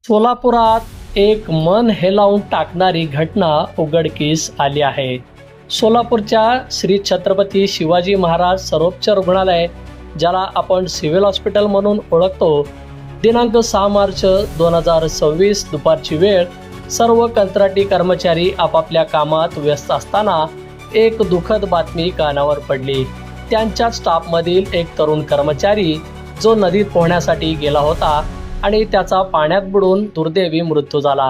सोलापुरात एक मन हेलावून टाकणारी घटना उघडकीस आली आहे। सोलापूरच्या श्री छत्रपती शिवाजी महाराज सर्वोपचार रुग्णालय, ज्याला आपण सिव्हिल हॉस्पिटल म्हणून ओळखतो, दिनांक 6 मार्च 2026 दुपारची वेळ, सर्व कंत्राटी कर्मचारी आपापल्या कामात व्यस्त असताना एक दुःखद बातमी कानावर पडली। त्यांच्या स्टाफमधील एक तरुण कर्मचारी जो नदीत पोहण्यासाठी गेला होता आणि त्याचा पाण्यात बुडून दुर्दैवी मृत्यू झाला।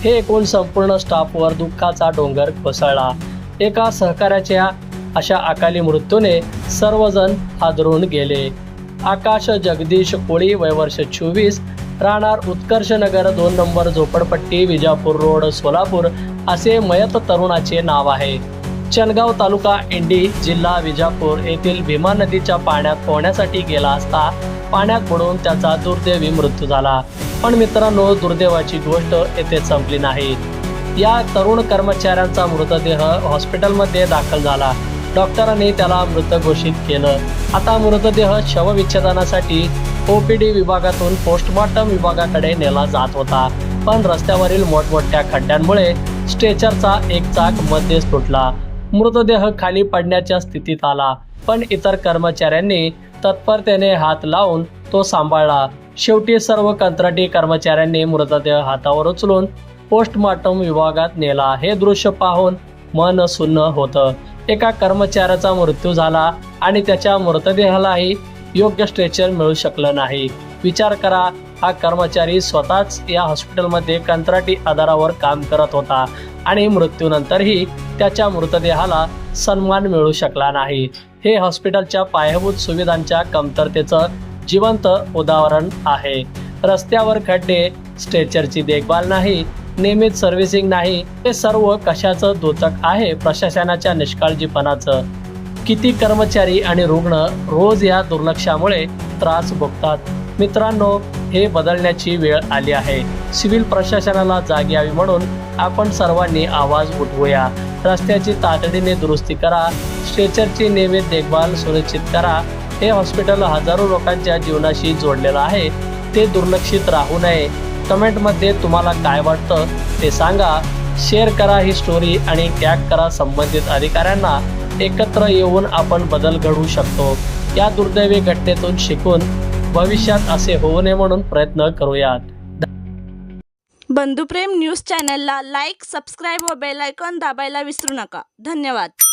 हे ऐकून संपूर्ण स्टाफवर दुःखाचा डोंगर कोसळला। एका सहकार्याच्या अशा अकाली मृत्यूने सर्वजण हादरून गेले। आकाश जगदीश कोळी, वय वर्ष 24, राहणार उत्कर्ष नगर 2 नंबर, झोपडपट्टी, विजापूर रोड, सोलापूर असे मयत तरुणाचे नाव आहे। चनगाव तालुका इंडी, जिल्हा विजापूर येथील भीमा नदीच्या पाण्यात पोहण्यासाठी गेला असता पाण्यात बुडून त्याचा दुर्दैवी मृत्यू झाला। पण मित्रांनो, दुर्दैवाची गोष्ट येथे संपली नाही। या तरुण कर्मचाऱ्यांचा मृतदेह हॉस्पिटलमध्ये दाखल झाला। डॉक्टरांनी त्याला मृत घोषित केलं। आता मृतदेह शवविच्छेदनासाठी OPD विभागातून पोस्टमॉर्टम विभागाकडे नेला जात होता, पण रस्त्यावरील मोठमोठ्या खड्ड्यांमुळे स्ट्रेचरचा एक चाक मध्येच तुटला। मृतदेह खाली पडण्याच्या स्थितीत आला, पण इतर कर्मचाऱ्यांनी तत्परतेने हात लावून तो सांभाळला। शेवटी सर्व कंत्राटी कर्मचाऱ्यांनी मृतदेह हातावर उचलून पोस्टमॉर्टम विभागात नेला। हे दृश्य पाहून मन सुन्न होतं। एका कर्मचाऱ्याचा मृत्यू झाला आणि त्याच्या मृतदेहालाही योग्य स्ट्रेचर मिळू शकलं नाही। विचार करा, हा कर्मचारी स्वतःच या हॉस्पिटलमध्ये कंत्राटी आधारावर काम करत होता आणि मृत्यूनंतरही त्याच्या मृतदेहाला सन्मान मिळू शकला नाही। हे हॉस्पिटलच्या पायाभूत सुविधांच्या कमतरतेचं जिवंत उदाहरण आहे। रस्त्यावर खड्डे, स्ट्रेचरची देखभाल नाही, नियमित सर्व्हिसिंग नाही, हे सर्व कशाचं द्योतक आहे? प्रशासनाच्या निष्काळजीपणाचं। किती कर्मचारी आणि रुग्ण रोज या दुर्लक्षामुळे त्रास भोगतात। मित्रांनो, हे बदलण्याची वेळ आली आहे। सिव्हिल प्रशासनाला जाग यावी म्हणून आपण सर्वांनी आवाज उठवूया। रस्त्याची तातडीने दुरुस्ती करा, स्ट्रेचरची नियमित देखभाल सुनिश्चित करा। हे हॉस्पिटल हजारो लोकांच्या जीवनाशी जोडलेलं आहे, ते दुर्लक्षित राहू नये। कमेंटमध्ये तुम्हाला काय वाटतं ते सांगा, शेअर करा ही स्टोरी आणि टॅग करा संबंधित अधिकाऱ्यांना। एकत्र येऊन आपण बदल घडवू शकतो। या दुर्दैवी घटनेतून शिकून भविष्यात असे होऊ नये म्हणून प्रयत्न करूयात। बंधुप्रेम न्यूज चॅनलला लाईक, सबस्क्राईब व बेल आयकॉन दाबायला विसरू नका। धन्यवाद।